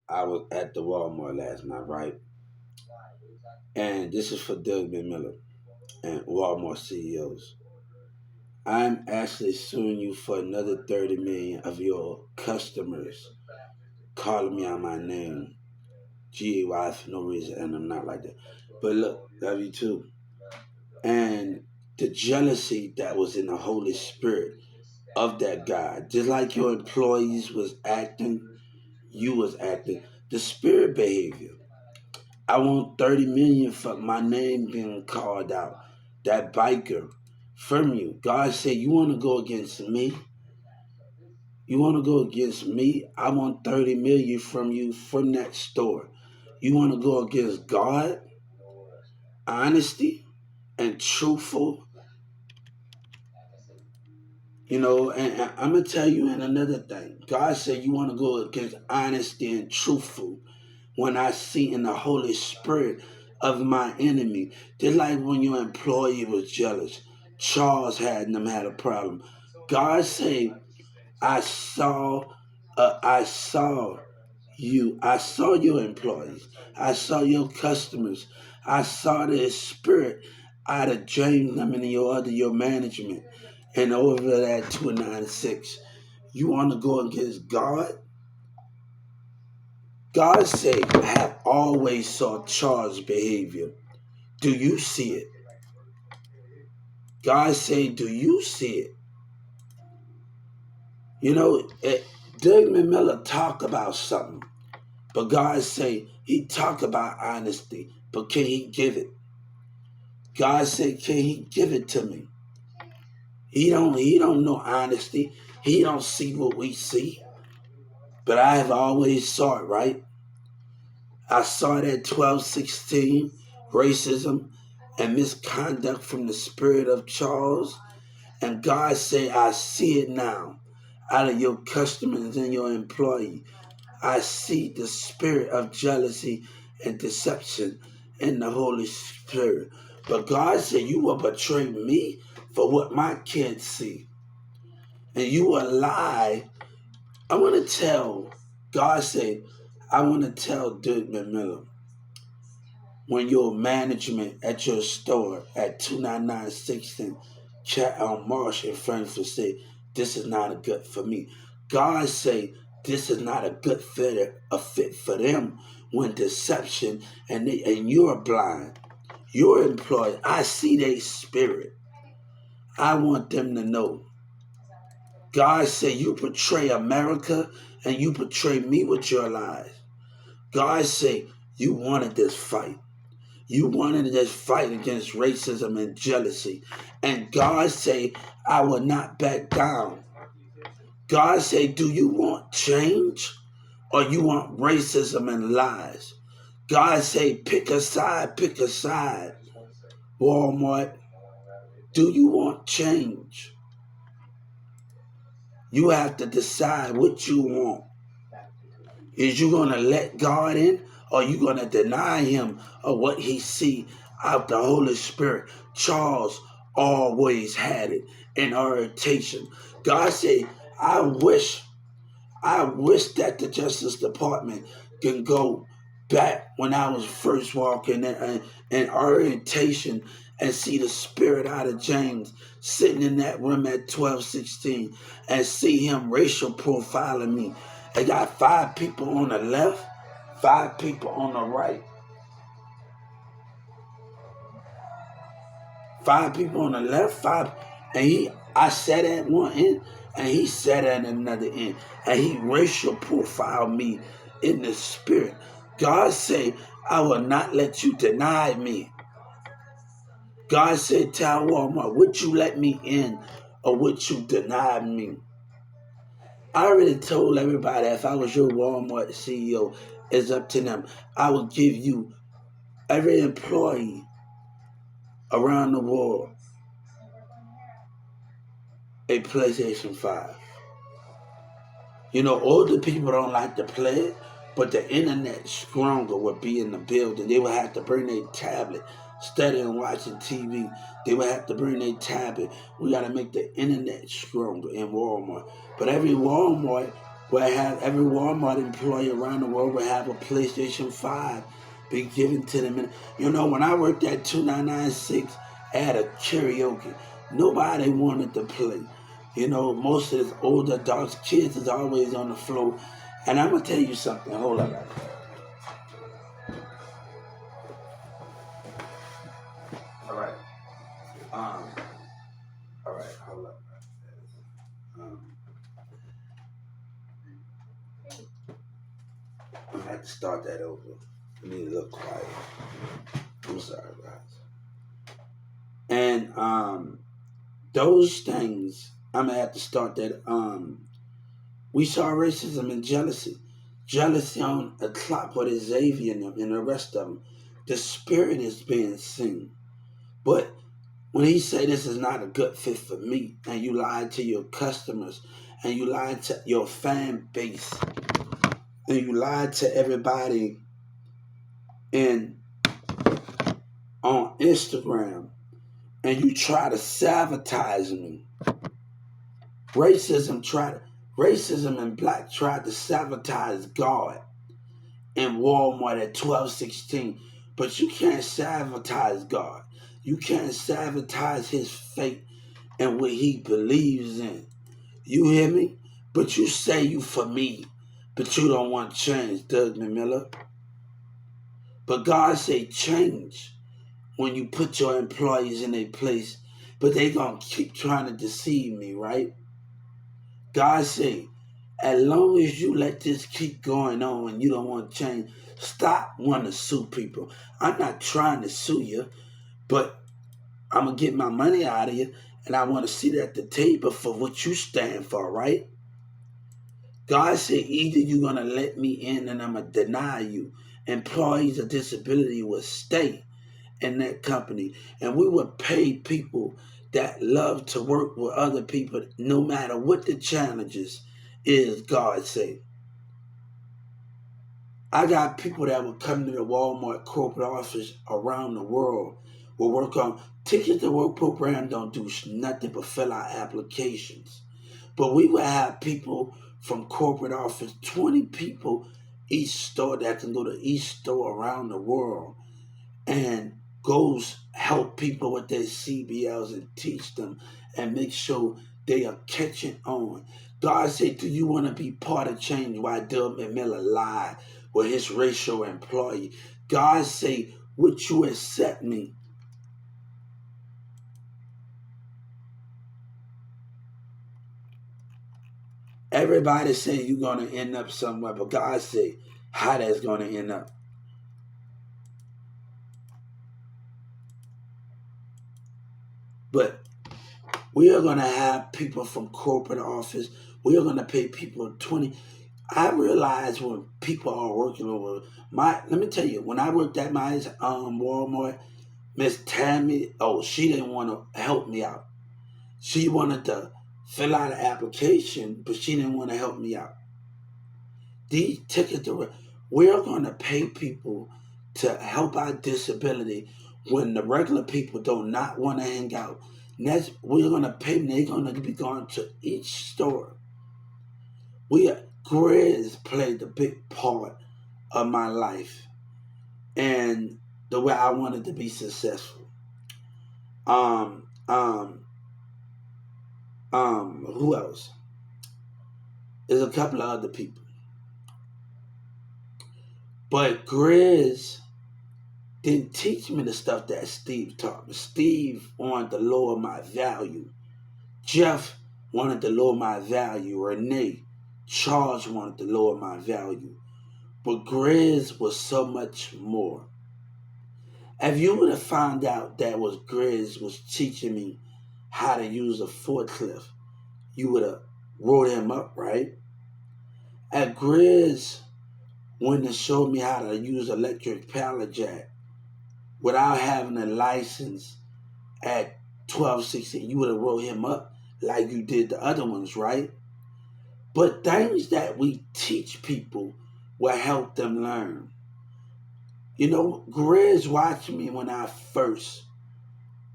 I was at the Walmart last night, right? And this is for Doug Miller and Walmart CEOs. I'm actually suing you for another 30 million of your customers calling me out my name, GAY, for no reason, and I'm not like that. But look, love you too. And the jealousy that was in the Holy Spirit of that guy, just like your employees was acting, you was acting. The spirit behavior. I want 30 million for my name being called out. That biker from you. God said, you want to go against me? You want to go against me? I want 30 million from you from that store. You want to go against God? Honesty and truthful. And I'm going to tell you in another thing. God said you want to go against honesty and truthful when I see in the Holy Spirit of my enemy. Just like when your employee was jealous. Charles had a problem. God said, I saw, I saw you. I saw your employees. I saw your customers. I saw the spirit out of James, your management. And over that 296, you want to go against God? God say, I have always saw Charles' behavior. Do you see it? God say, do you see it? Doug Miller talk about something, but God say he talk about honesty, but can he give it? God say, can he give it to me? He don't know honesty. He don't see what we see. But I have always saw it, right? I saw that 1216 racism and misconduct from the spirit of Charles. And God say, I see it now out of your customers and your employee. I see the spirit of jealousy and deception in the Holy Spirit. But God said, you will betray me for what my kids see. And you will lie. I want to tell, God said, I want to tell Dirk Miller, when your management at your store at 299 16 chat on Marsh in Frankfurt say, this is not a good for me. God say, this is not a good fit for them when deception and you're blind. You're employed. I see their spirit. I want them to know. God say, you betray America and you betray me with your lies. God say, you wanted this fight. You wanted this fight against racism and jealousy. And God say, I will not back down. God say, do you want change or you want racism and lies? God say, pick a side, pick a side. Walmart, do you want change? You have to decide what you want. Is you going to let God in or you going to deny him of what he see out the Holy Spirit? Charles always had it in orientation. God said, I wish that the Justice Department can go back when I was first walking in orientation and see the spirit out of James sitting in that room at 1216 and see him racial profiling me. I got 5 people on the left, 5 people on the right, 5 people on the left, 5, and I sat at one end and he sat at another end and he racial profiled me in the spirit. God said, I will not let you deny me. God said, tell Walmart, would you let me in or would you deny me? I already told everybody if I was your Walmart CEO, it's up to them. I would give you every employee around the world a PlayStation 5. Older people don't like to play it, but the internet stronger would be in the building. They would have to bring their tablet, studying watching TV. They would have to bring their tablet. We got to make the internet stronger in Walmart. But every Walmart where have every Walmart employee around the world will have a PlayStation 5 be given to them. You know, when I worked at 2996 at a karaoke, nobody wanted to play. You know, most of the older adults, kids is always on the floor. And I'm going to tell you something. Hold on. All right. All right, hold up. I'm going to have to start that over. I need a little quiet. I'm sorry, guys. And those things, I'm gonna have to start that. We saw racism and jealousy. Jealousy on a clock with Xavier and the rest of them. The spirit is being seen. But when he say this is not a good fit for me, and you lied to your customers, and you lied to your fan base, and you lied to everybody in on Instagram, and you try to sabotage me. Racism and black tried to sabotage God in Walmart at 1216. But you can't sabotage God. You can't sabotage his faith and what he believes in. You hear me? But you say you for me, but you don't want change, Doug Miller. But God say change when you put your employees in their place. But they gonna keep trying to deceive me, right? God say, as long as you let this keep going on and you don't want to change, stop wanting to sue people. I'm not trying to sue you, but I'm going to get my money out of you, and I want to sit at the table for what you stand for, right? God said, either you're going to let me in and I'm going to deny you. Employees with disability will stay in that company, and we would pay people that love to work with other people no matter what the challenges is, God say. I got people that will come to the Walmart corporate office around the world, will work on Ticket to Work program, don't do nothing but fill out applications. But we will have people from corporate office, 20 people each store that can go to each store around the world and goes help people with their CBLs and teach them and make sure they are catching on. God said, do you want to be part of change? Why Doug Miller lied with his racial employee? God say, would you accept me? Everybody say you're going to end up somewhere, but God say how that's going to end up. But we are going to have people from corporate office. We are going to pay people 20. I realize when people are working over let me tell you, when I worked at my Walmart, Miss Tammy, she didn't want to help me out. She wanted to fill out an application, but she didn't want to help me out. These tickets, we're going to pay people to help out disability when the regular people do not want to hang out. We're going to pay them. They're going to be going to each store. Grizz played a big part of my life and the way I wanted to be successful. Who else? There's a couple of other people. But Grizz didn't teach me the stuff that Steve taught me. Steve wanted to lower my value. Jeff wanted to lower my value. Renee, Charles wanted to lower my value. But Grizz was so much more. If you would have found out that was Grizz was teaching me how to use a forklift, you would have wrote him up, right? At Grizz went and showed me how to use electric pallet jack without having a license at 1216, you would have wrote him up like you did the other ones, right? But things that we teach people will help them learn. You know, Grizz watched me when I first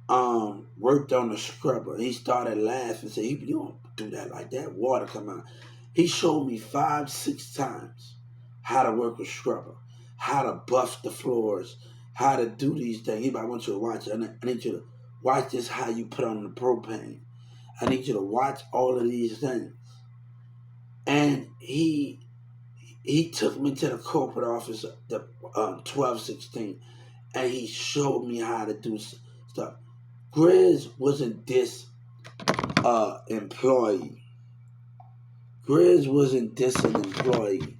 worked on the scrubber. He started laughing and said, you don't do that like that. Water come out. He showed me 5, 6 times how to work a scrubber, how to buff the floors, how to do these things. I want you to watch it. I need you to watch this, how you put on the propane. I need you to watch all of these things. And he took me to the corporate office, the 1216, and he showed me how to do stuff. Grizz wasn't this employee. Grizz wasn't this an employee.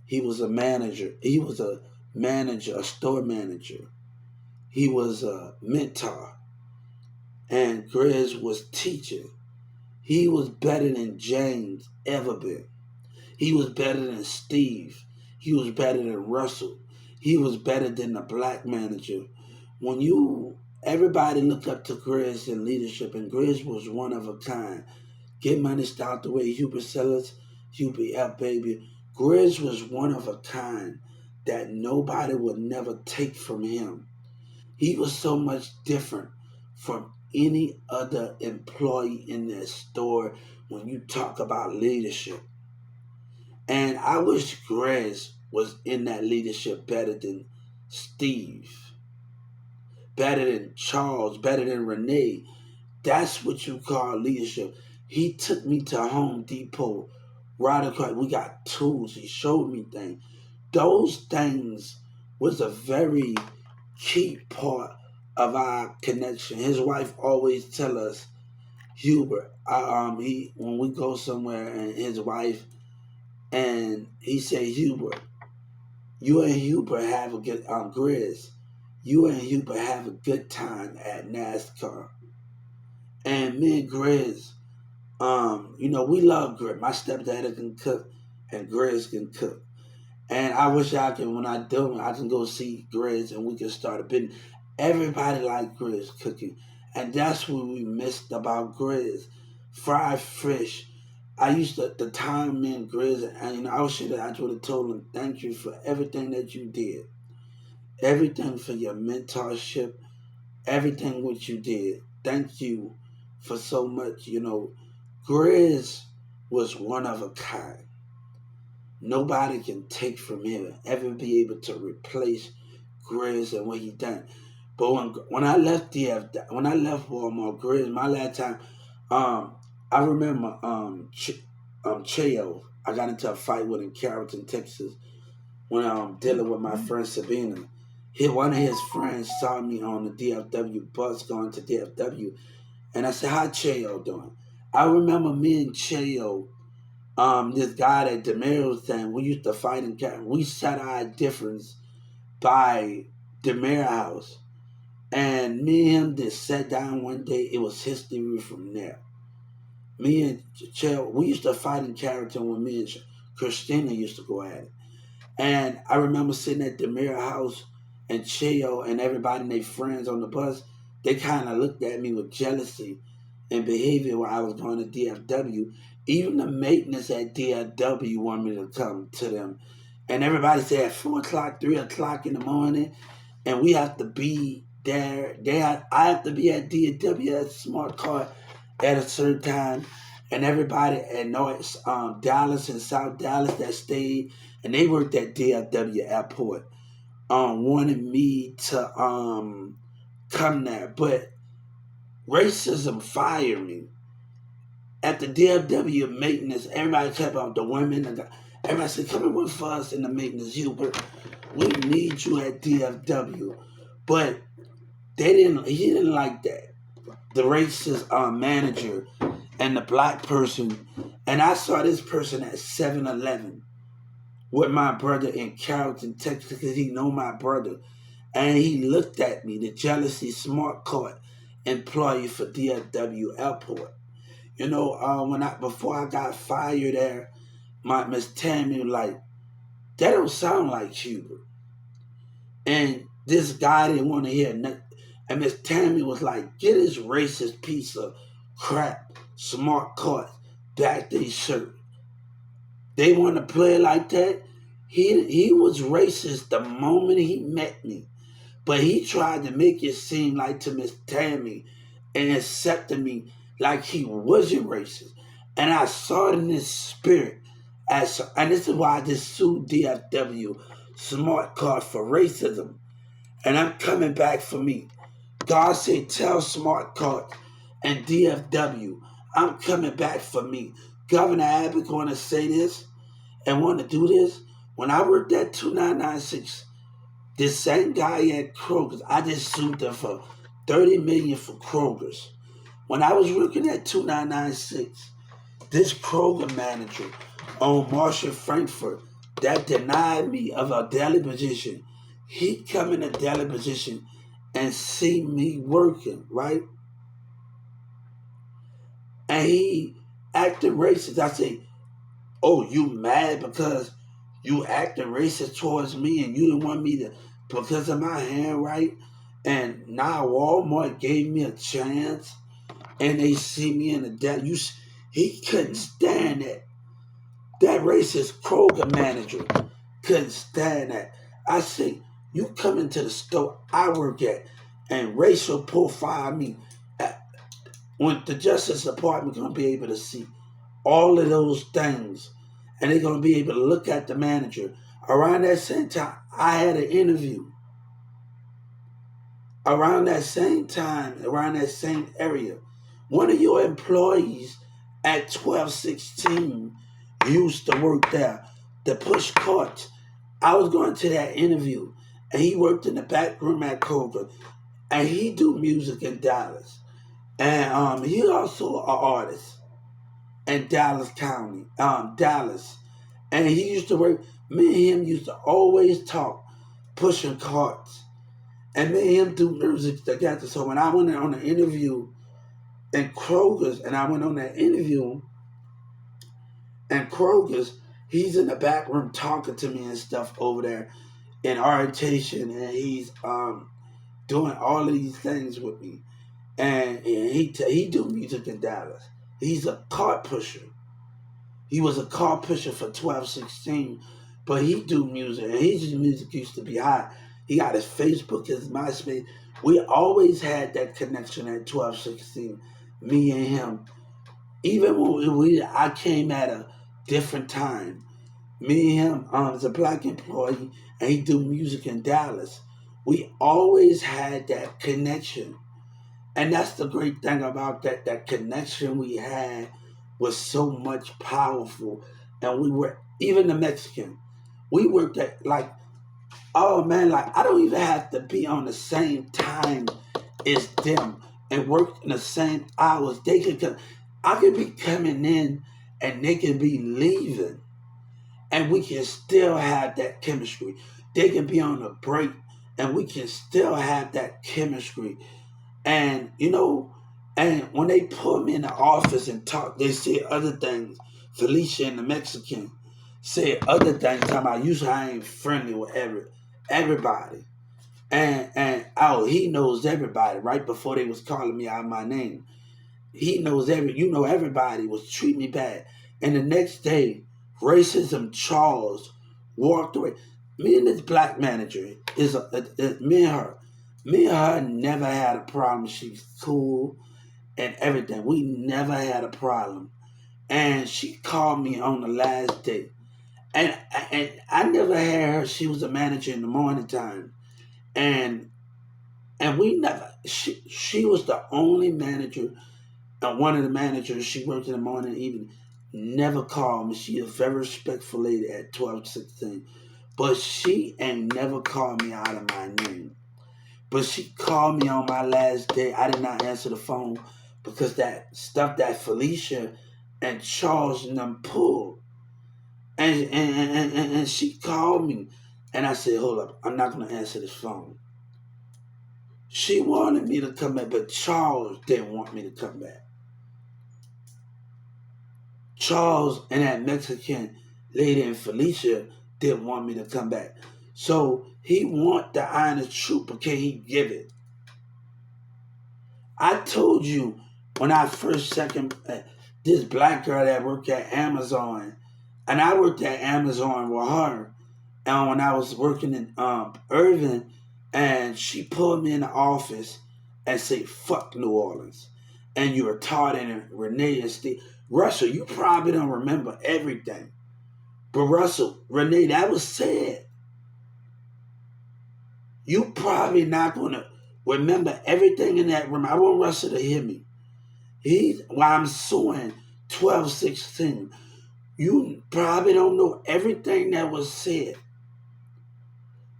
He was a manager. He was a manager, a store manager. He was a mentor. And Grizz was teaching. He was better than James ever been. He was better than Steve. He was better than Russell. He was better than the black manager. Everybody looked up to Grizz in leadership, and Grizz was one of a kind. Get Money, Start the Way, Hubert Sellers, Hubert F. Baby. Grizz was one of a kind that nobody would never take from him. He was so much different from any other employee in that store when you talk about leadership. And I wish Grizz was in that leadership better than Steve, better than Charles, better than Renee. That's what you call leadership. He took me to Home Depot right across. We got tools. He showed me things. Those things was a very key part of our connection. His wife always tell us, Hubert, when we go somewhere and his wife, and he say, Hubert, you and Hubert have a good, Grizz, you and Hubert have a good time at NASCAR. And me and Grizz, we love Grizz. My stepdad can cook, and Grizz can cook. And I wish I can, when I do, I can go see Grizz and we can start a business. Everybody like Grizz cooking. And that's what we missed about Grizz. Fried fish. I used to, the time me and Grizz, and I would have told him, thank you for everything that you did. Everything for your mentorship. Everything what you did. Thank you for so much. Grizz was one of a kind. Nobody can take from him, ever be able to replace Grizz and what he done. But when I left Walmart, Grizz, my last time, I remember Cheo. I got into a fight with in Carrollton, Texas, when I'm dealing with my friend Sabina. One of his friends saw me on the DFW bus going to DFW, and I said, "How Cheo doing?" I remember me and Cheo. This guy that Demir thing, we used to fight in camp. We set our difference by Demir house. And me and him just sat down one day. It was history from there. Me and Chell, we used to fight in Carrollton when me and Christina used to go at it. And I remember sitting at Demir house and Cheo and everybody and their friends on the bus. They kind of looked at me with jealousy and behavior while I was going to DFW. Even the maintenance at DFW wanted me to come to them. And everybody said at 4 o'clock, 3 o'clock in the morning, and we have to be there. I have to be at DFW at Smart Car at a certain time. And everybody at Dallas and South Dallas that stayed, and they worked at DFW Airport, wanted me to come there. But racism fired me. At the DFW maintenance, everybody kept on the women. Everybody said, come and work for us in the maintenance, Hubert. We need you at DFW. But he didn't like that. The racist manager and the black person. And I saw this person at 7-Eleven with my brother in Carrollton, Texas, because he know my brother. And he looked at me, the jealousy smart card employee for DFW Airport. Before I got fired there, my Miss Tammy was like, that don't sound like Hubert. And this guy didn't want to hear nothing. And Miss Tammy was like, get his racist piece of crap, smart cards, back to his shirt. They want to play like that. He was racist the moment he met me. But he tried to make it seem like to Miss Tammy and accepted me like he wasn't racist. And I saw it in his spirit And this is why I just sued DFW Smart Card for racism. And I'm coming back for me. God said, tell Smart Card and DFW, I'm coming back for me. Governor Abbott going to say this and want to do this. When I worked at 2996, this same guy at Kroger's, I just sued them for $30 million for Kroger's. When I was working at 2996, this Kroger manager on Marshall Frankfurt that denied me of a daily position, he come in a daily position and see me working, right? And he acting racist. I say, oh, you mad because you acting racist towards me and you didn't want me to, because of my handwriting? And now Walmart gave me a chance and they see me in the debt. He couldn't stand that. That racist Kroger manager couldn't stand that. I say, you come into the store I work at and racial profile me. When the Justice Department gonna be able to see all of those things, and they're gonna be able to look at the manager. Around that same time, I had an interview. Around that same time, around that same area, one of your employees at 1216 used to work there to push carts. I was going to that interview, and he worked in the back room at Kroger, and he do music in Dallas. And he also an artist in Dallas County, Dallas. And he used to work, me and him used to always talk, pushing carts. And me and him do music together. So when I went on an interview in Kroger's, and I went on that interview in Kroger's, he's in the back room talking to me and stuff over there in orientation, and he's doing all of these things with me. And he do music in Dallas. He's a cart pusher. He was a cart pusher for 1216, but he do music, and his music used to be hot. He got his Facebook, his MySpace. We always had that connection at 1216, me and him. Even when I came at a different time. Me and him is a black employee, and he do music in Dallas. We always had that connection. And that's the great thing about that. That connection we had was so much powerful. And we were, even the Mexican, we worked at like, oh man, like I don't even have to be on the same time as them and work in the same hours. They can come, I can be coming in and they can be leaving. And we can still have that chemistry. They can be on a break and we can still have that chemistry. And and when they put me in the office and talk, they say other things. Felicia and the Mexican said other things. Talking about usually I ain't friendly with everybody. And oh, he knows everybody. Right before they was calling me out my name, he knows everybody was treating me bad. And the next day, racism Charles walked away. Me and this black manager me and her. Me and her never had a problem. She's cool and everything. We never had a problem. And she called me on the last day. And I never had her. She was a manager in the morning time. And we never, she was the only manager, one of the managers, she worked in the morning and evening, never called me. She is a very respectful lady at 1216. But she ain't never called me out of my name. But she called me on my last day. I did not answer the phone because that stuff that Felicia and Charles and them pulled. And she called me. And I said, hold up, I'm not going to answer this phone. She wanted me to come back, but Charles didn't want me to come back. Charles and that Mexican lady and Felicia didn't want me to come back. So he want the honest truth, but can he give it? I told you when I first this black girl that worked at Amazon, and I worked at Amazon with her, and when I was working in Irving, and she pulled me in the office and said, fuck New Orleans. And you were taught in Renee and Steve. Russia, you probably don't remember everything. But Russell, Renee, that was said. You probably not gonna remember everything in that room. I want Russell to hear me. While I'm suing 1216, you probably don't know everything that was said.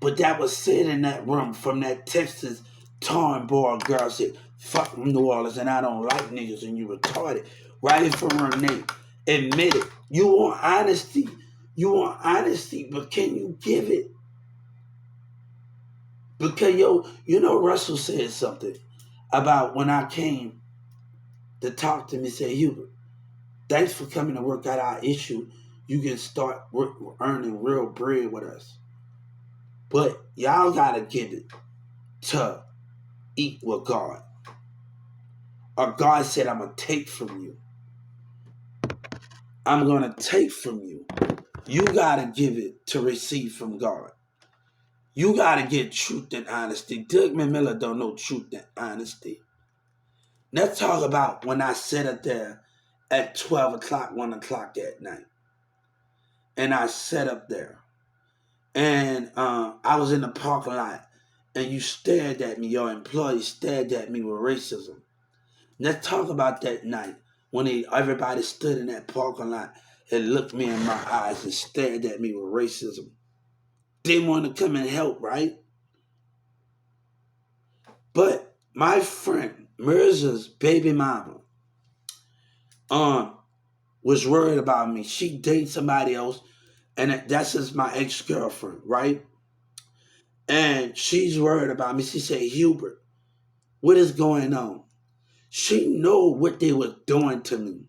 But that was said in that room from that Texas torn boy girl said, fuck New Orleans and I don't like niggas and you retarded. Right from Renee. Admit it. You want honesty. You want honesty, but can you give it? Because Russell said something about when I came to talk to me, said, Hubert, thanks for coming to work out our issue. You can start earning real bread with us. But y'all gotta give it to eat with God. Or God said, I'm gonna take from you. I'm gonna take from you. You gotta give it to receive from God. You gotta get truth and honesty. Doug Miller don't know truth and honesty. Let's talk about when I sat up there at 12 o'clock, 1 o'clock at night. And I sat up there. And I was in the parking lot. And you stared at me. Your employees stared at me with racism. Let's talk about that night when everybody stood in that parking lot and looked me in my eyes and stared at me with racism. Didn't want to come and help, right? But my friend Mirza's baby mama was worried about me. She dated somebody else, and that's just my ex-girlfriend, right? And she's worried about me. She said, Hubert, what is going on? She knew what they were doing to me.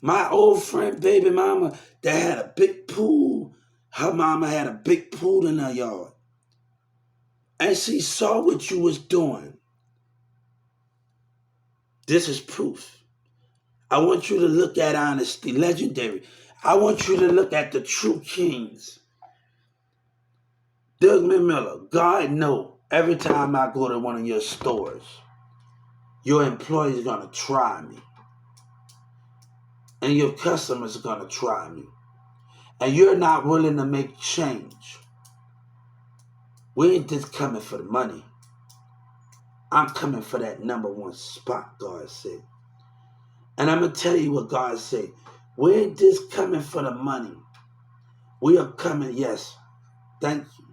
My old friend, baby mama, that had a big pool. Her mama had a big pool in her yard. And she saw what you was doing. This is proof. I want you to look at honesty, legendary. I want you to look at the true kings. Doug Miller, God know every time I go to one of your stores, your employees are going to try me. And your customers are going to try me. And you're not willing to make change. We ain't just coming for the money. I'm coming for that number one spot, God said. And I'm going to tell you what God said. We ain't just coming for the money. We are coming, yes, thank you.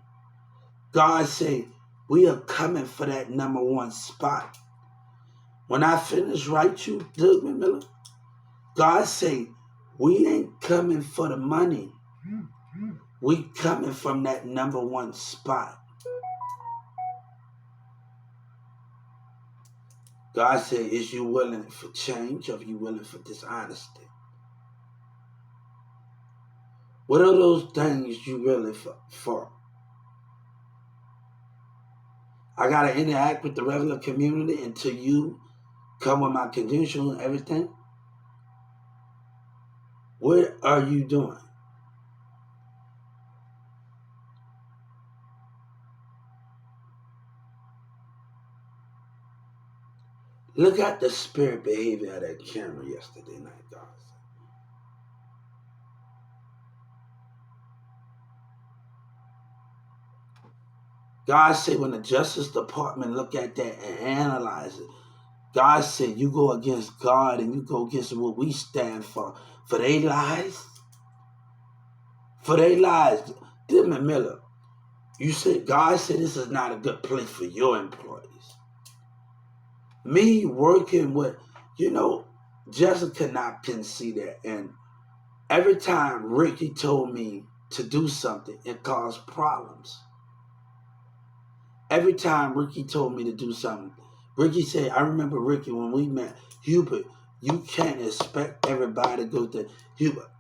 God said, we are coming for that number one spot. When I finish write you, Doug Miller, God said, we ain't coming for the money. We coming from that number one spot. God said, is you willing for change or are you willing for dishonesty? What are those things you really for? I got to interact with the regular community until you come with my credentials and everything? What are you doing? Look at the spirit behavior of that camera yesterday night, guys. God said when the Justice Department look at that and analyze it, God said you go against God and you go against what we stand for their lies. For their lies. Dylan Miller, you said God said this is not a good place for your employees. Me working with, Jessica not can see that. And every time Ricky told me to do something, it caused problems. Every time Ricky told me to do something, Ricky said, I remember Ricky when we met, Hubert, you can't expect everybody to go to Hubert.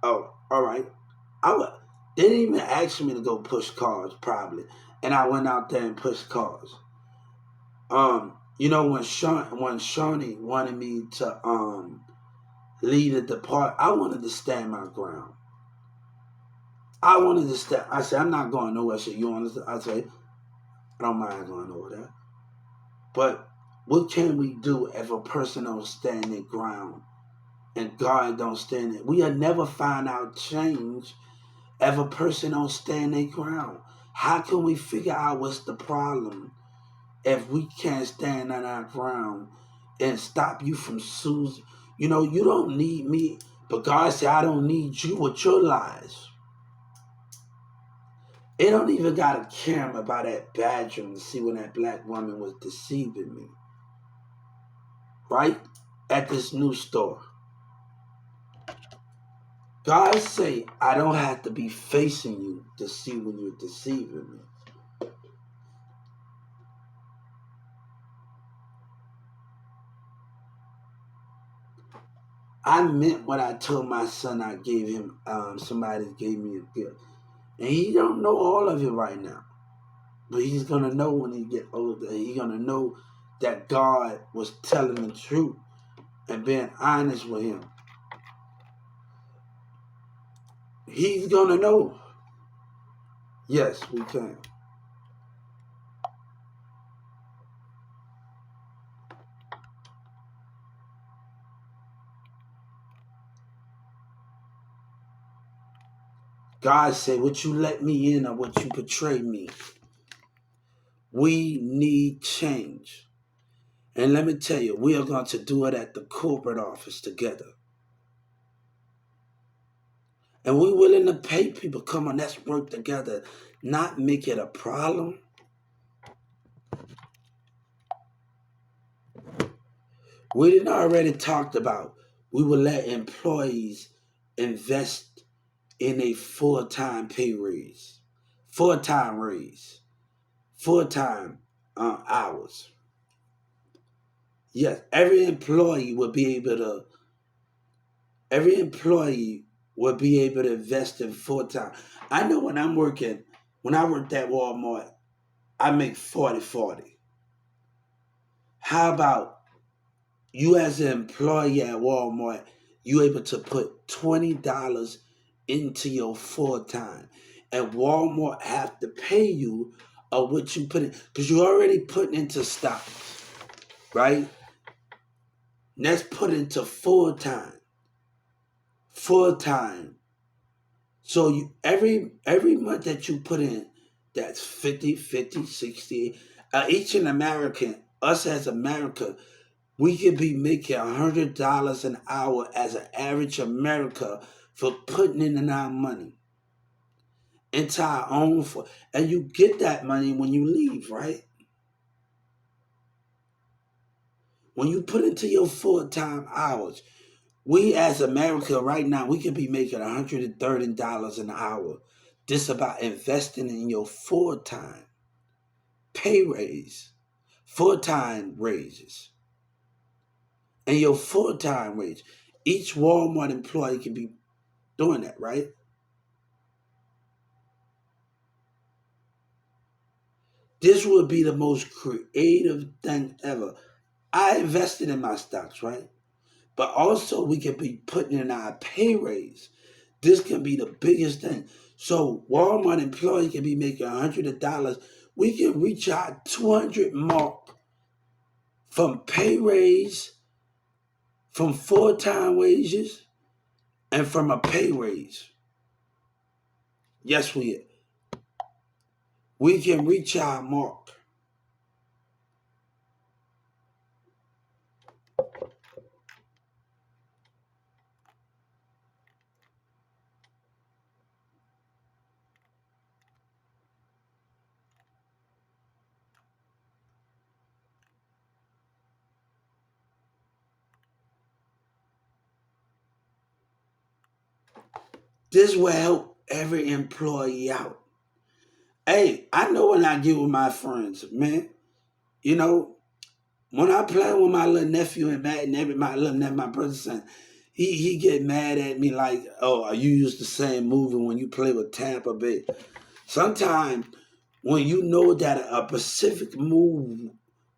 Oh, all right. They didn't even ask me to go push cars, probably. And I went out there and pushed cars. When Shawnee wanted me to lead the department, I wanted to stand my ground. I said, I'm not going nowhere. So you understand? I said, I don't mind going over there. But what can we do if a person don't stand their ground and God don't stand it. We'll never find out change if a person don't stand their ground. How can we figure out what's the problem if we can't stand on our ground and stop you from Susan? You know, you don't need me, but God said, I don't need you with your lies. It don't even got a camera by that bathroom to see when that black woman was deceiving me. Right? At this new store. God say, I don't have to be facing you to see when you're deceiving me. I meant what I told my son I gave him. Somebody gave me a gift. And he don't know all of it right now. But he's going to know when he get older. He's going to know that God was telling the truth and being honest with him. He's going to know. Yes, we can. God said, would you let me in or would you betray me? We need change. And let me tell you, we are going to do it at the corporate office together. And we're willing to pay people. Come on, let's work together. Not make it a problem. We didn't already talked about we will let employees invest in a full-time pay raise. Full-time raise. Full-time hours. Yes, every employee will be able to invest in full time. I know when I worked at Walmart, I make 40-40. How about you as an employee at Walmart, you able to put $20 into your full time, and Walmart have to pay you of what you put in, because you already putting into stocks, right? Let's put into full time. Full time. So you every month that you put in, that's 50, 50, 60. Each in American, us as America, we could be making $100 an hour as an average America for putting in our money into our own, and you get that money when you leave, right? When you put into your full-time hours, we as America right now, we could be making $130 an hour just about investing in your full-time pay raise, full-time raises, and your full-time wage. Each Walmart employee can be doing that, right? This would be the most creative thing ever. I invested in my stocks, right? But also we can be putting in our pay raise. This can be the biggest thing. So Walmart employee can be making $100. We can reach our 200 mark from pay raise, from full-time wages, and from a pay raise. Yes, we can reach our mark. This will help every employee out. Hey, I know when I get with my friends, man, you know, when I play with my little nephew and my little nephew, my brother's son, he get mad at me like, oh, you use the same movie when you play with Tampa Bay. Sometimes when you know that a specific move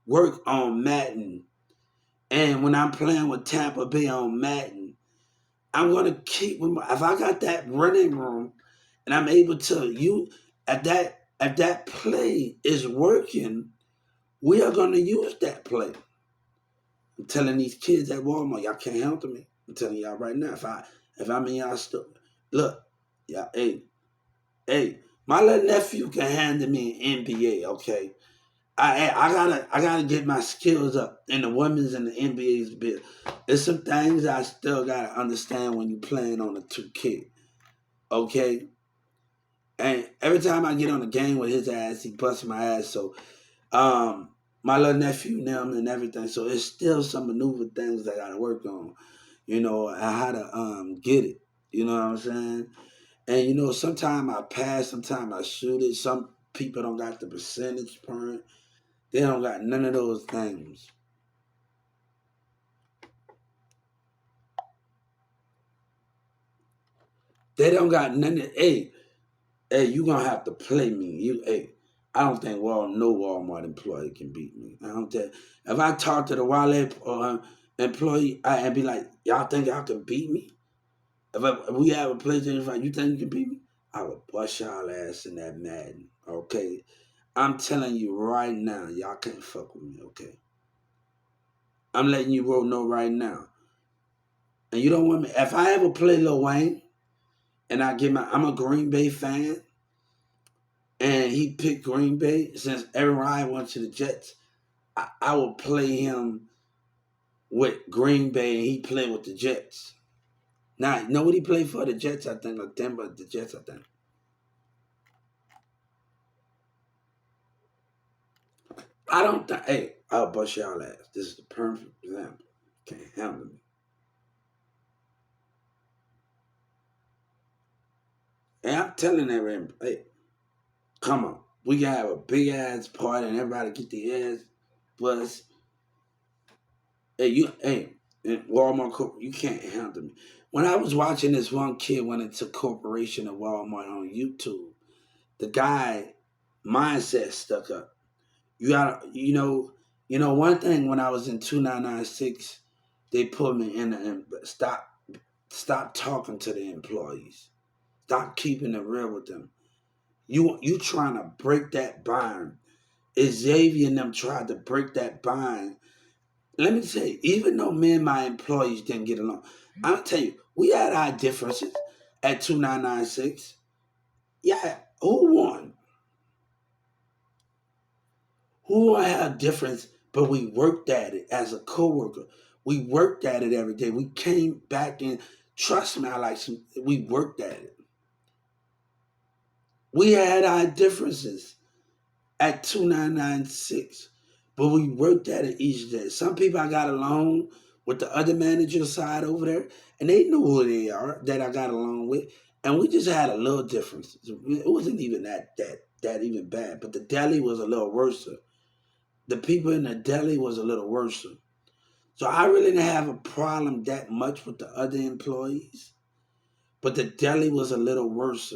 work on Madden, and when I'm playing with Tampa Bay on Madden, I'm gonna keep with if I got that running room and I'm able to if that play is working, we are gonna use that play. I'm telling these kids at Walmart, y'all can't handle me. I'm telling y'all right now. If I'm in y'all store, look, yeah, hey, my little nephew can handle me in NBA. Okay, I gotta get my skills up in the women's and the NBA's bit. There's some things I still gotta understand when you playing on a 2K. Okay, and every time I get on the game with his ass, he busts my ass. So um, my little nephew them and everything. So it's still some maneuver things I gotta work on. How to get it. You know what I'm saying? And sometimes I pass, sometimes I shoot it. Some people don't got the percentage point. They don't got none of those things. They don't got none of. Hey, you gonna have to play me. I don't think no Walmart employee can beat me. I don't think. If I talk to the Walmart employee, and be like, y'all think y'all can beat me? If we have a PlayStation 5, you think you can beat me? I would bust y'all ass in that Madden. Okay, I'm telling you right now, y'all can't fuck with me. Okay, I'm letting you know right now. And you don't want me. If I ever play Lil Wayne, and I'm a Green Bay fan, and he picked Green Bay since Aaron Rodgers went to the Jets. I will play him with Green Bay, and he played with the Jets. Now, nobody played for the Jets, I think, or Denver, the Jets, I think. I don't think. Hey, I'll bust y'all ass. This is the perfect example. Can't handle me. And I'm telling everyone, hey, come on. We can have a big ass party and everybody get the ass bust. Hey, in Walmart, you can't handle me. When I was watching this one kid went into corporation of Walmart on YouTube, the guy mindset stuck up. You gotta, one thing when I was in 2996, they put me in stop talking to the employees. Stop keeping it real with them. You trying to break that bind. Xavier and them tried to break that bind. Let me say, even though me and my employees didn't get along, I'll tell you, we had our differences at 2996. Yeah, who won? Who had a difference, but we worked at it as a coworker. We worked at it every day. We came back and trust me, we worked at it. We had our differences at 2996, but we worked at it each day. Some people I got along with the other manager side over there, and they knew who they are that I got along with, and we just had a little difference. It wasn't even that even bad, but the deli was a little worse. The people in the deli was a little worse. So I really didn't have a problem that much with the other employees, but the deli was a little worse.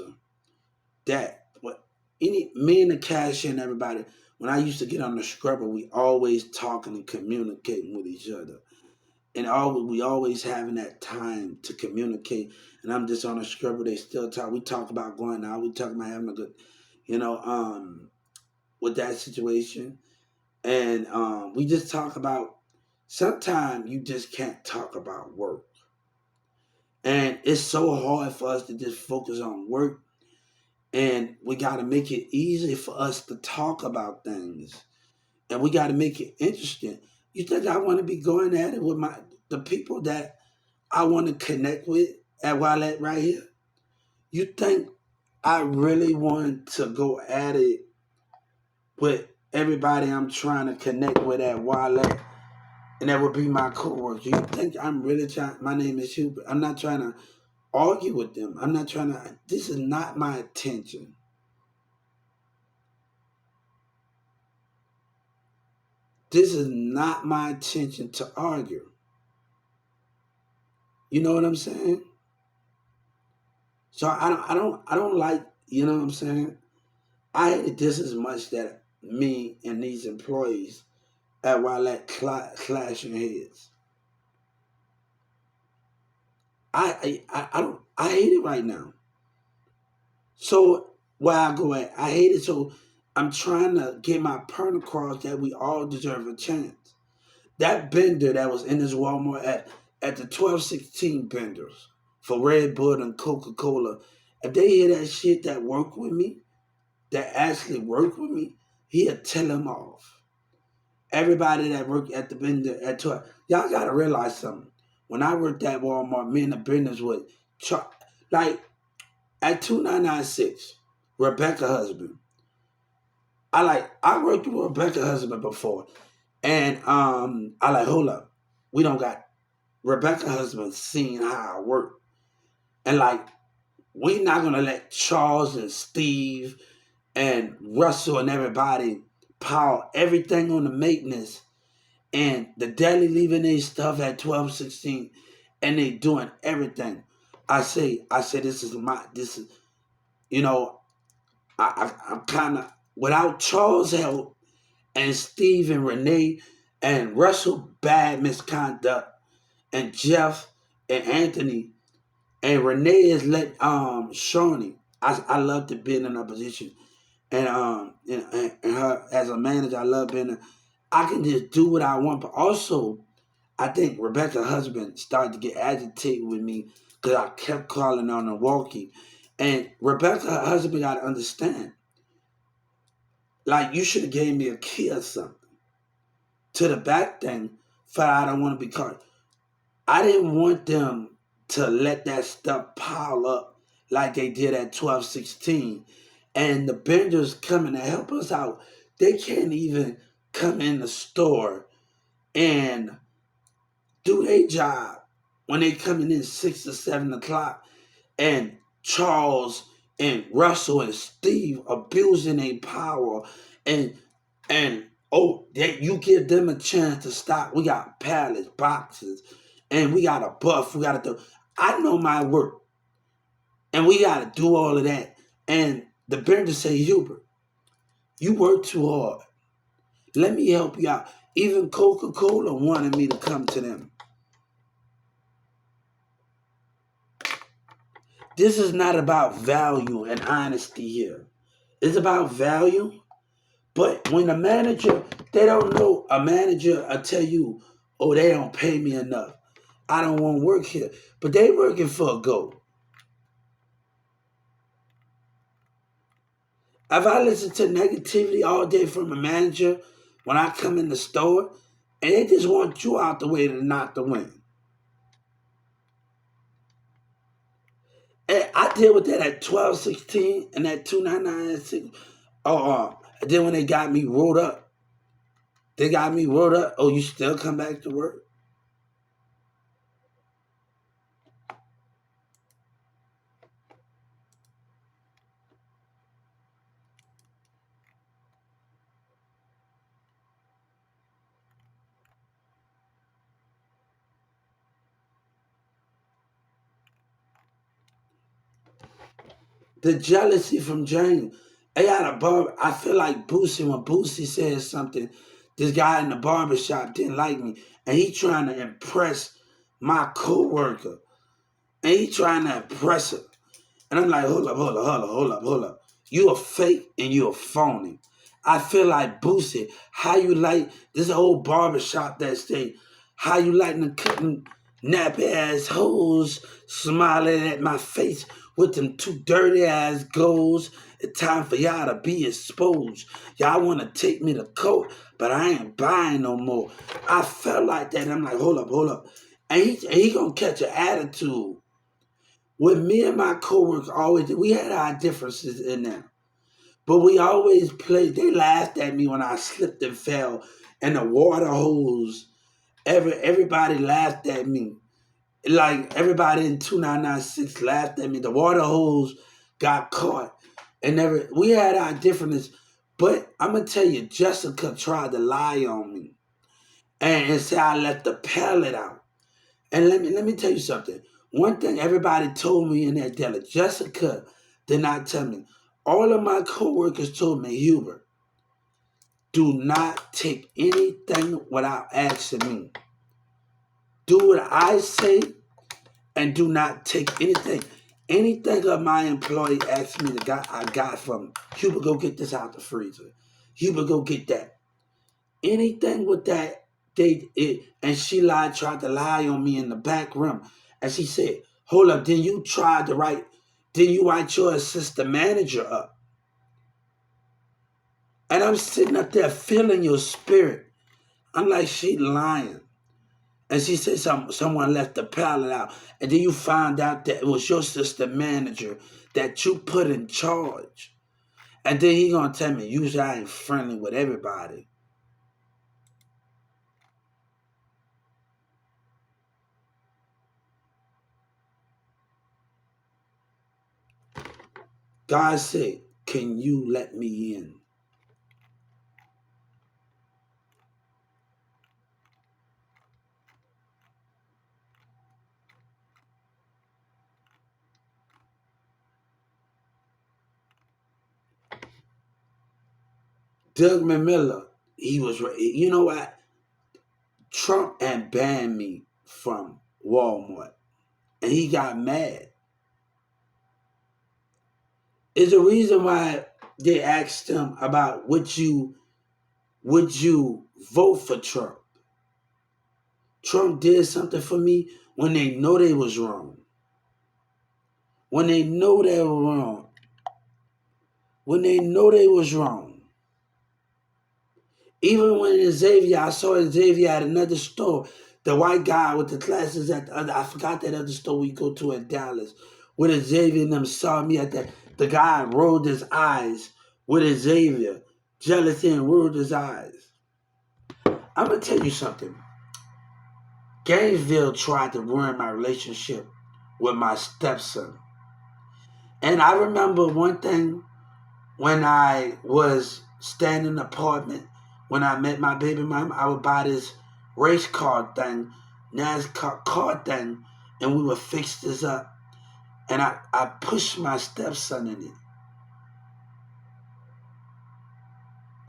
Me and the cashier and everybody, when I used to get on the scrubber, we always talking and communicating with each other. And we always having that time to communicate. And I'm just on the scrubber, they still talk. We talk about going out, we talk about having a good, with that situation. And we just talk about, sometimes you just can't talk about work. And it's so hard for us to just focus on work. And we got to make it easy for us to talk about things. And we got to make it interesting. You think I want to be going at it with the people that I want to connect with at Wallet right here? You think I really want to go at it with everybody I'm trying to connect with at Wallet? And that would be my coworker. You think I'm really trying? My name is Hubert. I'm not trying to argue with them. I'm not trying to. This is not my intention. This is not my intention to argue. You know what I'm saying? So I don't like. You know what I'm saying? I hate this as much that me and these employees at Wallet clashing heads. I don't. I hate it right now. So where I go at, I hate it. So I'm trying to get my point across that we all deserve a chance. That bender that was in this Walmart at the 1216 vendors for Red Bull and Coca-Cola, if they hear that shit that work with me, that actually work with me, he'll tell them off. Everybody that worked at the vendor at 12, y'all gotta realize something. When I worked at Walmart, me and the vendors would like at 2996, Rebecca husband. I worked with Rebecca husband before. And I like, hold up. We don't got Rebecca husband seeing how I work. And like, we not gonna let Charles and Steve and Russell and everybody pile everything on the maintenance and the deli leaving their stuff at 1216 and they doing everything. I say this is, you know, I'm kind of, without Charles' help and Steve and Renee and Russell bad misconduct and Jeff and Anthony and Renee is let Shawnee. I love to be in a position and her as a manager. I love being. I can just do what I want, but also I think Rebecca's husband started to get agitated with me because I kept calling on the walkie, and Rebecca's husband got to understand. Like you should have gave me a key or something to the back thing. For I don't want to be caught. I didn't want them to let that stuff pile up like they did at 1216. And the vendors coming to help us out, they can't even come in the store and do their job when they coming in 6 or 7 o'clock. And Charles and Russell and Steve abusing their power and oh, you give them a chance to stop. We got pallets, boxes, and we got a buff. We got to do. I know my work, and we got to do all of that. And the vendor say, Hubert, you work too hard. Let me help you out. Even Coca-Cola wanted me to come to them. This is not about value and honesty here. It's about value. But when a manager, they don't know, a manager will tell you, oh, they don't pay me enough. I don't want to work here. But they working for a goal. If I listen to negativity all day from a manager when I come in the store, and they just want you out the way to not to win. And I deal with that at 1216 and at 2996. And then when they got me rolled up, oh, you still come back to work? The jealousy from James. They had a barber. I feel like Boosie, when Boosie said something, this guy in the barbershop didn't like me. And he trying to impress my co-worker. And he trying to impress her. And I'm like, hold up. You a fake and you a phony. I feel like Boosie, how you like this old barbershop that say, how you like them cutting nappy ass hoes smiling at my face with them two dirty ass goals. It's time for y'all to be exposed. Y'all want to take me to court, but I ain't buying no more. I felt like that. And I'm like, hold up. And he gonna catch an attitude. With me and my coworkers always, we had our differences in there. But we always played, they laughed at me when I slipped and fell and the water hose. Everybody laughed at me. Like everybody in 2996 laughed at me. The water hose got caught. And we had our differences. But I'm going to tell you, Jessica tried to lie on me. And say I left the pallet out. And let me tell you something. One thing everybody told me in that deli, Jessica did not tell me. All of my coworkers told me, Hubert, do not take anything without asking me. Do what I say and do not take anything. Anything of my employee asks me I got from Hubert, go get this out the freezer. Hubert, go get that. Anything with that, and she tried to lie on me in the back room. And she said, hold up, then you write your assistant manager up. And I'm sitting up there feeling your spirit. I'm like, she lying. And she said someone left the pallet out. And then you find out that it was your assistant manager that you put in charge. And then he gonna tell me, usually I ain't friendly with everybody. God said, can you let me in? Doug McMillan, he was, you know what? Trump had banned me from Walmart. And he got mad. Is the reason why they asked him about would you vote for Trump? Trump did something for me when they know they was wrong. When they know they were wrong. When they know they was wrong. Even when Xavier, I saw Xavier at another store, the white guy with the glasses at the other, I forgot that other store we go to in Dallas, where Xavier and them saw me at that. The guy rolled his eyes with Xavier, jealousy, and rolled his eyes. I'm going to tell you something. Gainesville tried to ruin my relationship with my stepson. And I remember one thing when I was staying in the apartment, when I met my baby mom, I would buy this race card thing, NASCAR card thing, and we would fix this up. And I pushed my stepson in it.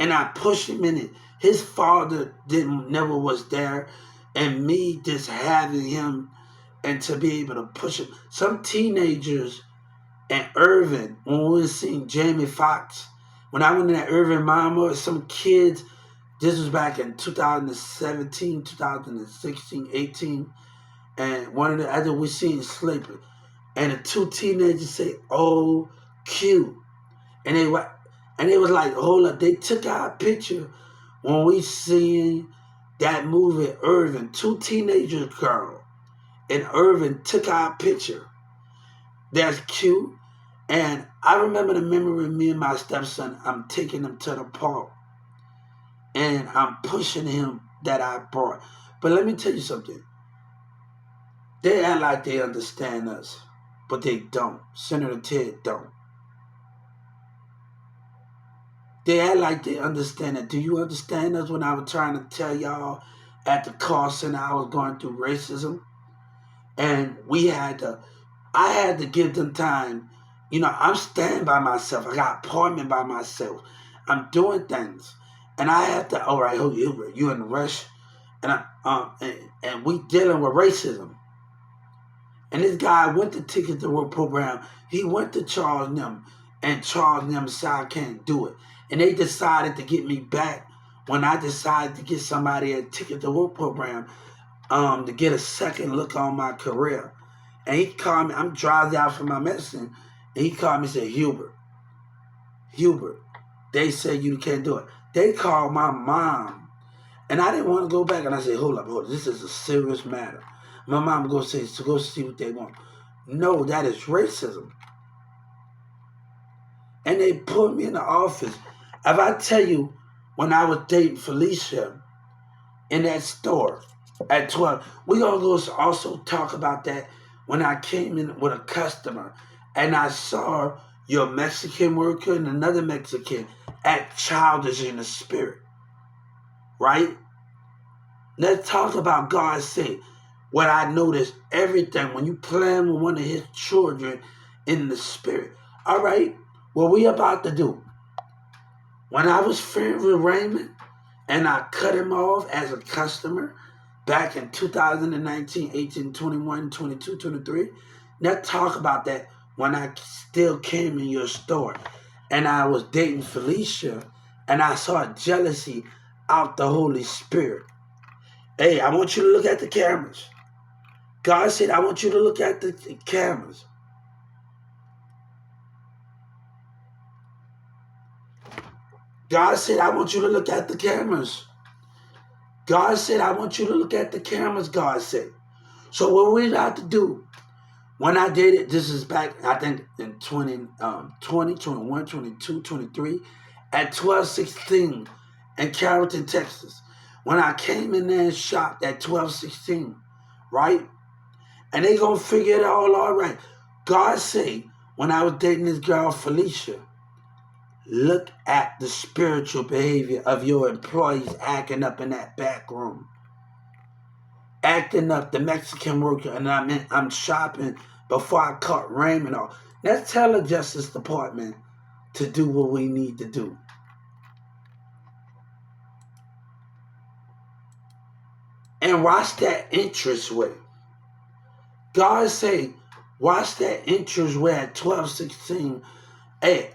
And I pushed him in it. His father never was there. And me just having him and to be able to push him. Some teenagers in Irvin, when we were seeing Jamie Foxx, when I went in that Irvin Mama, some kids, this was back in 2017, 2016, 18, and one of the other we seen sleeping. And the two teenagers say, oh, cute. And they was like, hold up, they took our picture when we seen that movie Irvin. Two teenager girls in Irvin took our picture. That's cute. And I remember the memory of me and my stepson, I'm taking him to the park. And I'm pushing him that I brought. But let me tell you something. They act like they understand us, but they don't. Senator Ted don't. They act like they understand it. Do you understand us when I was trying to tell y'all at the call center I was going through racism? And I had to give them time. You know, I'm staying by myself. I got an apartment by myself. I'm doing things. And I have to, all right, you in the rush? And and we dealing with racism. And this guy went to Ticket to Work program. He went to Charles Nem, and Charles Nem said, I can't do it. And they decided to get me back when I decided to get somebody at Ticket to Work program to get a second look on my career. And he called me, I'm driving out for my medicine, and he called me and said, Hubert, they said you can't do it. They called my mom, and I didn't want to go back. And I said, hold up, this is a serious matter. My mom go say, so go see what they want. No, that is racism. And they put me in the office. If I tell you, when I was dating Felicia in that store at 12, we're going to go also talk about that when I came in with a customer and I saw your Mexican worker and another Mexican act childish in the spirit. Right? Let's talk about God said. What I noticed, everything, when you playing with one of his children in the spirit. All right, what we about to do. When I was friends with Raymond and I cut him off as a customer back in 2019, 18, 21, 22, 23, let's talk about that when I still came in your store and I was dating Felicia and I saw jealousy out the Holy Spirit. Hey, I want you to look at the cameras. God said, I want you to look at the cameras. God said, I want you to look at the cameras. God said, I want you to look at the cameras, God said. So what we got to do, when I did it, this is back, I think, in 20, 21, 22, 23, at 12:16 in Carrollton, Texas. When I came in there and shopped at 12:16, right? And they gonna figure it all right. God say, when I was dating this girl, Felicia, look at the spiritual behavior of your employees acting up in that back room. Acting up, the Mexican worker, and I'm shopping before I cut Raymond off. Let's tell the Justice Department to do what we need to do. And watch that interest way. God say, watch that interest way at 12:16. Hey,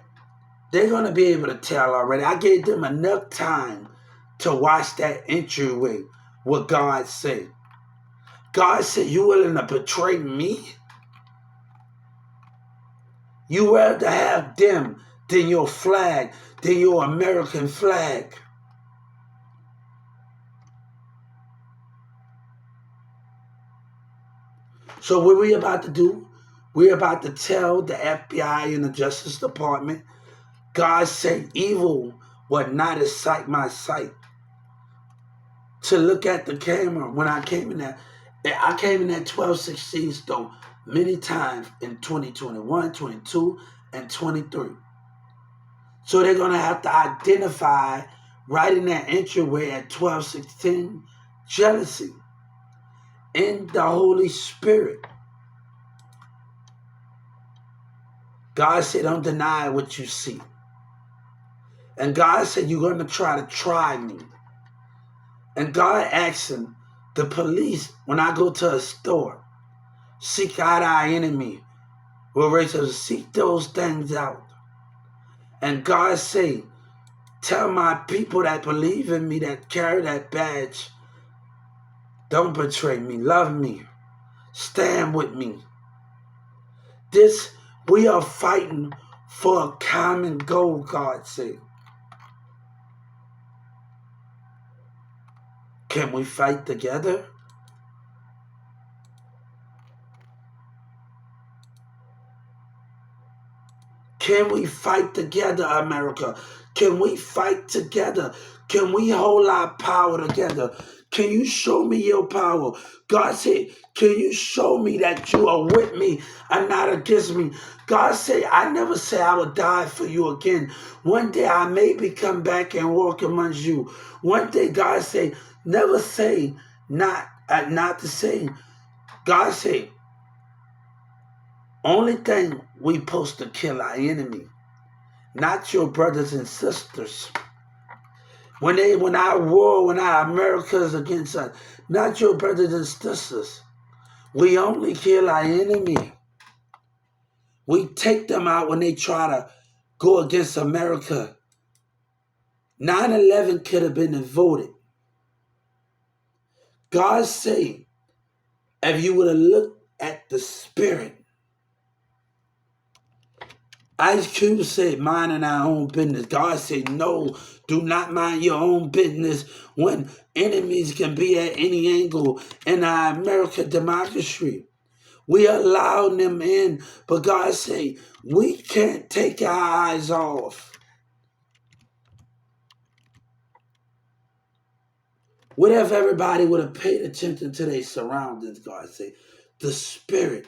they're going to be able to tell already. I gave them enough time to watch that entryway, what God said. God said, you willing to betray me? You rather have them than your flag, than your American flag. So what we about to do, we're about to tell the FBI and the Justice Department, God said evil would not excite my sight. To look at the camera when I came in there. I came in at 12:16 store many times in 2021, 22, and 23. So they're going to have to identify right in that entryway at 12:16 jealousy in the Holy Spirit. God said, don't deny what you see. And God said, you're going to try me. And God asking the police, when I go to a store, seek out our enemy. We're ready to seek those things out. And God say, tell my people that believe in me, that carry that badge, don't betray me, love me, stand with me. We are fighting for a common goal, God said. Can we fight together? Can we fight together, America? Can we fight together? Can we hold our power together? Can you show me your power? God said, can you show me that you are with me and not against me? God said, I never say I will die for you again. One day I maybe come back and walk amongst you. One day God said, never say not the same. God said, only thing we supposed to kill our enemy, not your brothers and sisters. When our America's against us, not your brothers and sisters. We only kill our enemy. We take them out when they try to go against America. 9/11 could have been avoided. God say, if you would have looked at the spirit, Ice Cube said, minding our own business. God said, no, do not mind your own business when enemies can be at any angle in our American democracy. We allow them in, but God said, we can't take our eyes off. What if everybody would have paid attention to their surroundings, God said? The spirit.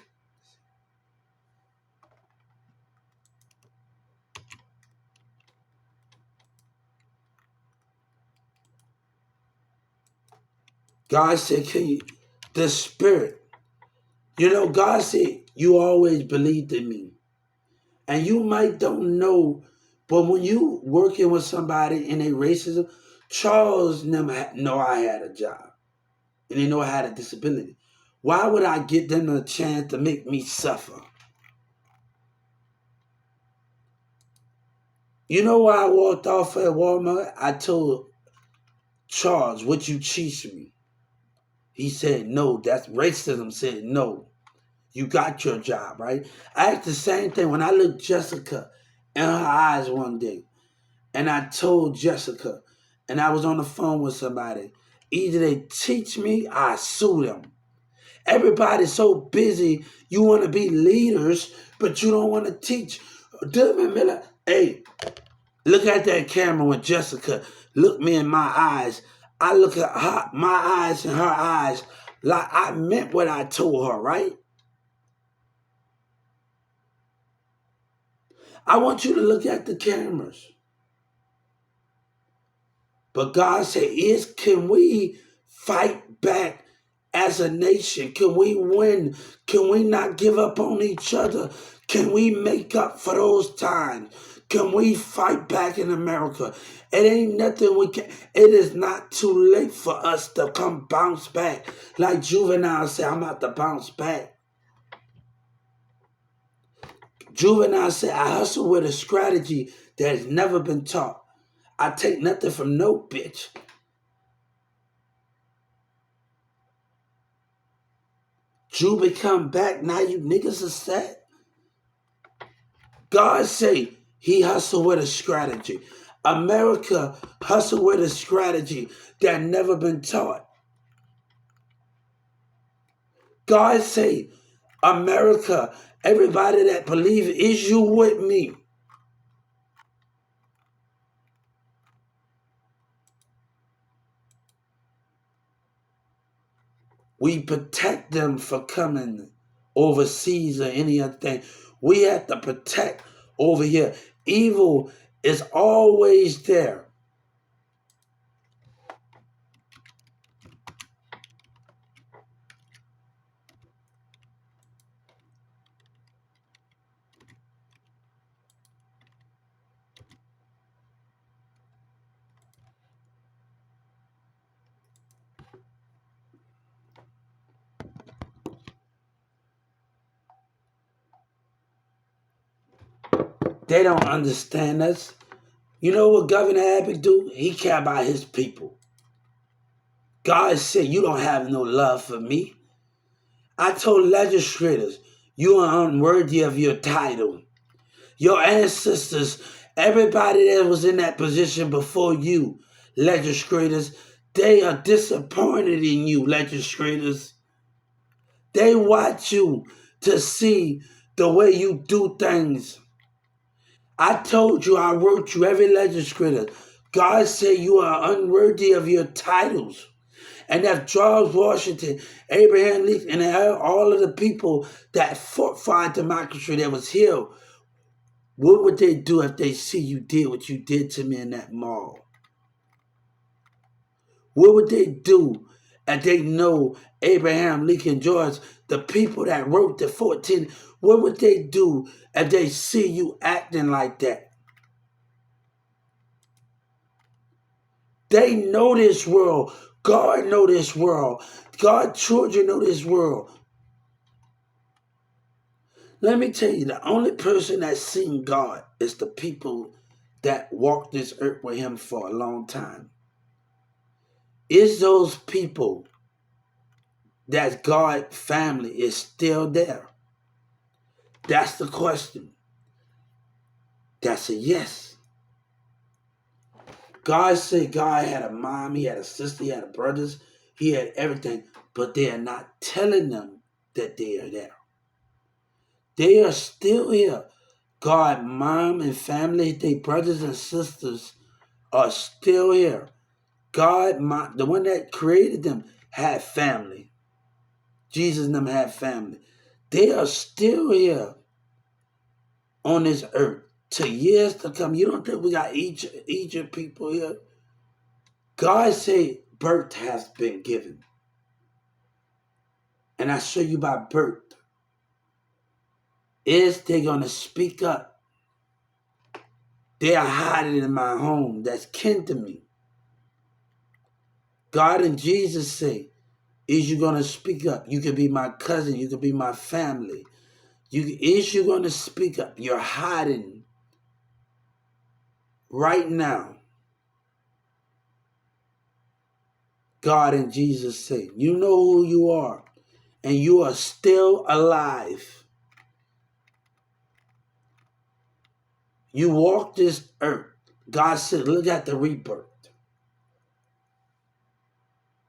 God said, the spirit. You know, God said, you always believed in me. And you might don't know, but when you working with somebody in a racism, Charles never know I had a job. And they know I had a disability. Why would I give them a chance to make me suffer? You know why I walked off at Walmart? I told Charles, what you teach me? He said no. That's racism said no. You got your job, right? I asked the same thing when I looked Jessica in her eyes one day, and I told Jessica, and I was on the phone with somebody, either they teach me, I sue them. Everybody's so busy, you want to be leaders, but you don't want to teach. Dylan Miller, hey, look at that camera when Jessica looked me in my eyes. I look at her, my eyes and her eyes like I meant what I told her, right? I want you to look at the cameras. But God said, can we fight back as a nation? Can we win? Can we not give up on each other? Can we make up for those times? Can we fight back in America? It ain't nothing we can. It is not too late for us to come bounce back. Like Juvenile said, I'm about to bounce back. Juvenile said, I hustle with a strategy that has never been taught. I take nothing from no bitch. Juby come back, now you niggas are set. God say he hustle with a strategy. America hustle with a strategy that never been taught. God say, America, everybody that believe, is you with me? We protect them for coming overseas or any other thing. We have to protect over here. Evil is always there. They don't understand us. You know what Governor Abbott do? He care about his people. God said, you don't have no love for me. I told legislators, you are unworthy of your title. Your ancestors, everybody that was in that position before you, legislators, they are disappointed in you, legislators. They watch you to see the way you do things. I told you, I wrote you, every legislator. God said you are unworthy of your titles. And that George Washington, Abraham Lincoln, and all of the people that fought for our democracy that was here, what would they do if they see you did what you did to me in that mall? What would they do if they know Abraham Lincoln, George, the people that wrote the 14, what would they do if they see you acting like that? They know this world. God know this world. God's children know this world. Let me tell you, the only person that's seen God is the people that walked this earth with him for a long time. Is those people that God family is still there? That's the question. That's a yes. God said God had a mom, he had a sister, he had brothers, he had everything, but they are not telling them that they are there. They are still here. God, mom and family, their brothers and sisters are still here. God, the one that created them, had family. Jesus and them had family. They are still here on this earth to years to come. You don't think we got Egypt people here? God said birth has been given. And I show you by birth. Is they going to speak up? They are hiding in my home that's kin to me. God and Jesus say, is you going to speak up? You can be my cousin. You can be my family. Is you going to speak up? You're hiding right now. God and Jesus say, you know who you are, and you are still alive. You walk this earth. God said, look at the rebirth.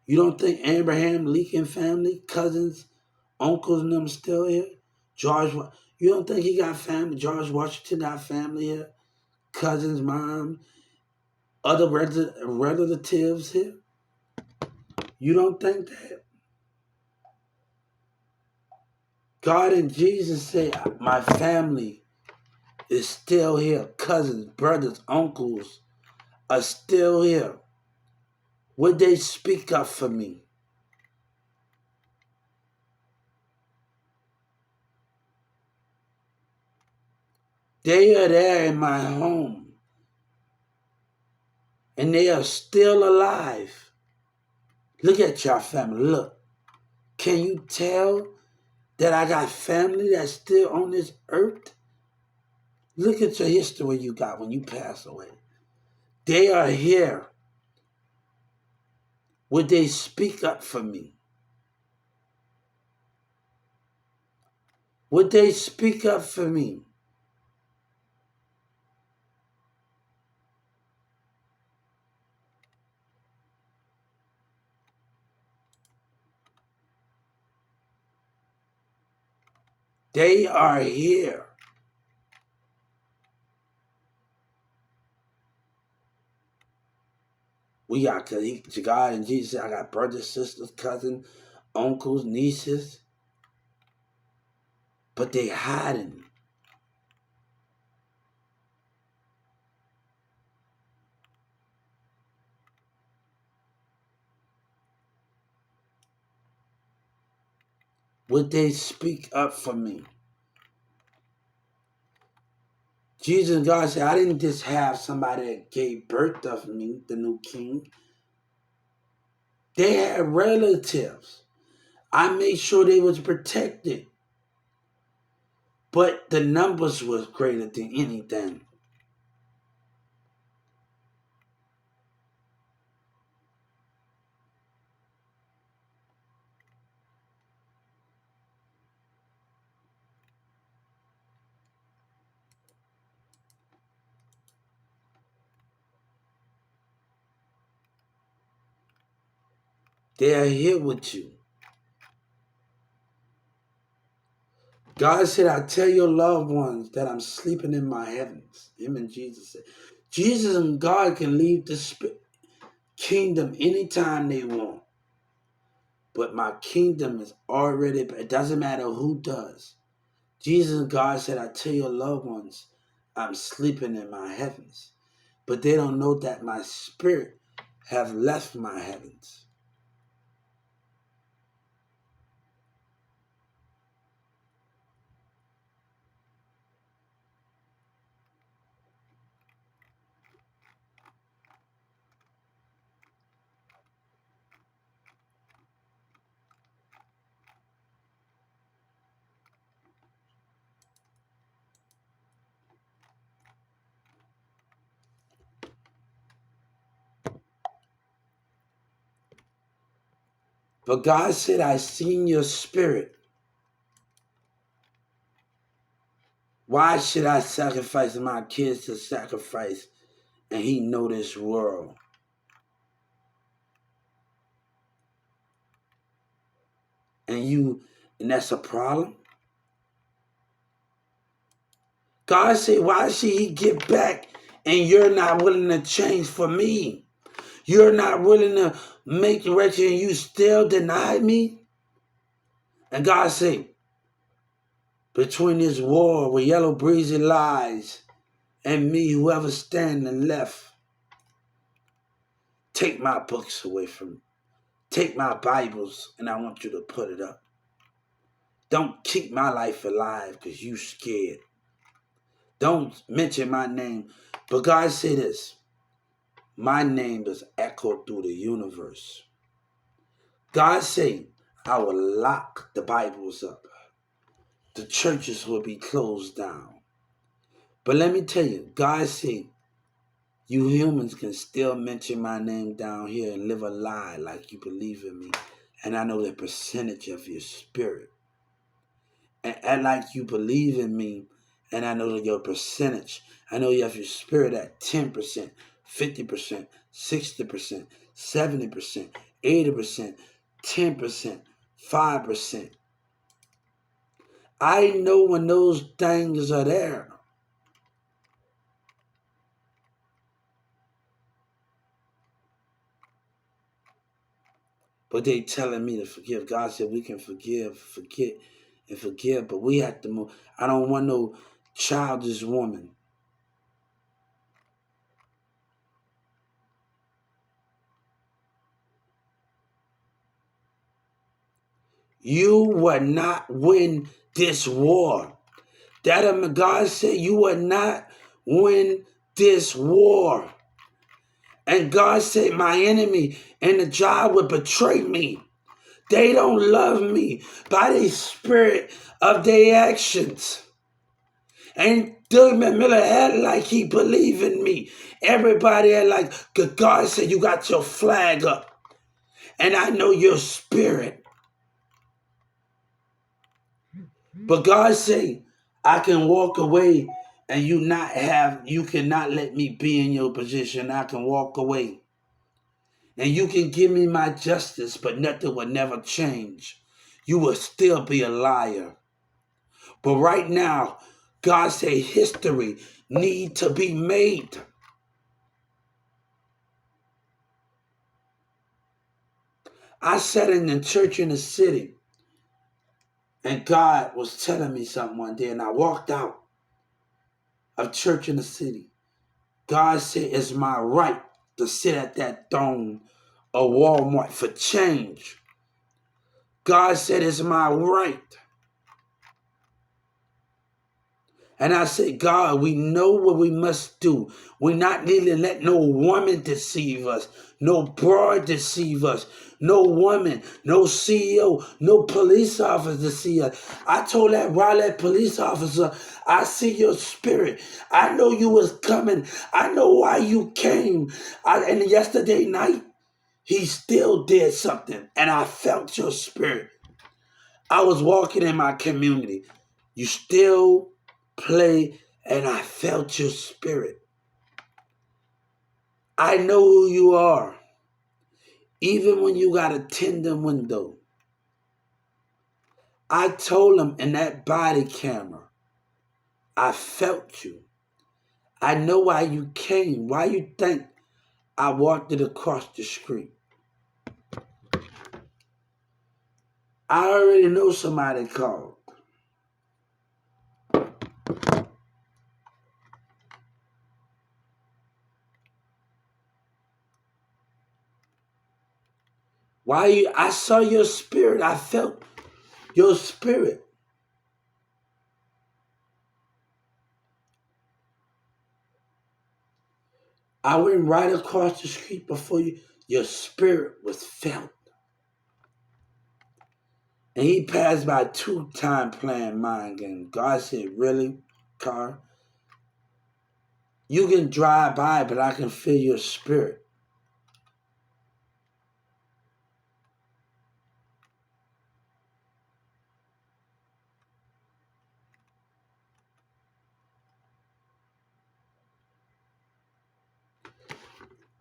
You don't think Abraham Lincoln family, cousins, uncles and them still here? You don't think he got family? George Washington got family here? Cousins, mom, other relatives here? You don't think that? God and Jesus say, my family is still here. Cousins, brothers, uncles are still here. Would they speak up for me? They are there in my home, and they are still alive. Look at your family. Look. Can you tell that I got family that's still on this earth? Look at your history you got when you pass away. They are here. Would they speak up for me? Would they speak up for me? They are here. We got God and Jesus. I got brothers, sisters, cousins, uncles, nieces. But they hiding. Would they speak up for me? Jesus and God said, I didn't just have somebody that gave birth of me, the new king. They had relatives. I made sure they was protected. But the numbers was greater than anything. They are here with you. God said, I tell your loved ones that I'm sleeping in my heavens. Him and Jesus said. Jesus and God can leave the kingdom anytime they want. But my kingdom is already, it doesn't matter who does. Jesus and God said, I tell your loved ones, I'm sleeping in my heavens. But they don't know that my spirit have left my heavens. But God said, I seen your spirit. Why should I sacrifice my kids to sacrifice and he know this world? And that's a problem? God said, why should he get back and you're not willing to change for me? You're not willing to make direction and you still deny me? And God said, between this war where Yellow Breezy lies and me, whoever standing left, take my books away from me. Take my Bibles and I want you to put it up. Don't keep my life alive because you scared. Don't mention my name. But God said this, my name is echoed through the universe. God said, I will lock the Bibles up. The churches will be closed down. But let me tell you, God said, You humans can still mention my name down here and live a lie like you believe in me. And I know the percentage of your spirit. And like you believe in me, and I know your percentage. I know you have your spirit at 10%, 50%, 60%, 70%, 80%, 10%, 5%. I know when those things are there. But they telling me to forgive. God said we can forgive, forget, and forgive, but we have to move. I don't want no childish woman. You will not win this war. That God said you will not win this war. And God said my enemy and the job would betray me. They don't love me by the spirit of their actions. And Doug Miller had like he believed in me. Everybody had like, God said you got your flag up. And I know your spirit. But God said, I can walk away and you cannot let me be in your position. I can walk away. And you can give me my justice, but nothing will never change. You will still be a liar. But right now, God said history need to be made. I sat in the church in the city, and God was telling me something one day, and I walked out of church in the city. God said it's my right to sit at that throne of Walmart for change. God said it's my right. And I said, God, we know what we must do. We're not need to let no woman deceive us, no broad deceive us, no woman, no CEO, no police officer deceive us. I told that Raleigh police officer, I see your spirit. I know you was coming. I know why you came. And yesterday night, he still did something. And I felt your spirit. I was walking in my community. You still play, and I felt your spirit. I know who you are. Even when you got a tender window. I told him in that body camera, I felt you. I know why you came. Why you think I walked it across the street? I already know somebody called. I saw your spirit. I felt your spirit. I went right across the street before you. Your spirit was felt. And he passed by 2 times playing mind games. God said, really, car? You can drive by, but I can feel your spirit.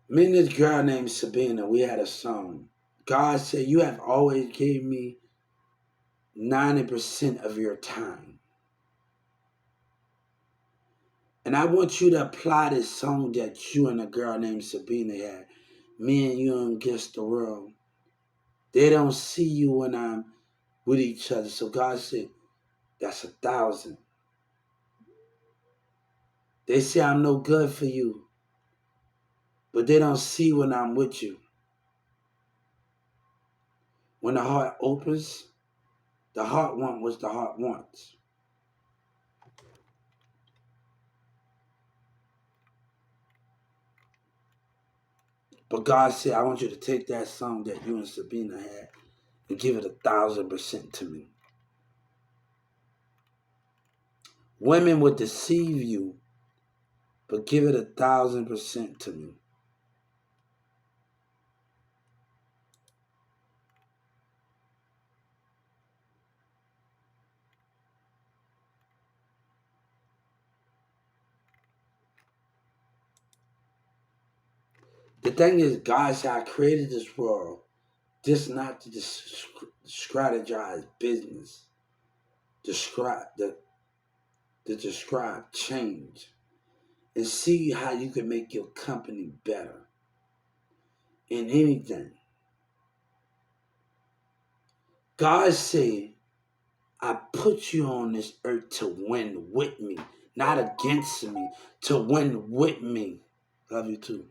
Me and this girl named Sabina, we had a song. God said, you have always gave me 90% of your time. And I want you to apply this song that you and a girl named Sabina had. Me and you against the world. They don't see you when I'm with each other. So God said, that's 1,000. They say I'm no good for you, but they don't see when I'm with you. When the heart opens, the heart wants what the heart wants. But God said, I want you to take that song that you and Sabina had and give it 1,000% to me. Women would deceive you, but give it 1,000% to me. The thing is, God said, I created this world just not to strategize business, describe to describe change, and see how you can make your company better in anything. God said, I put you on this earth to win with me, not against me, to win with me. Love you too.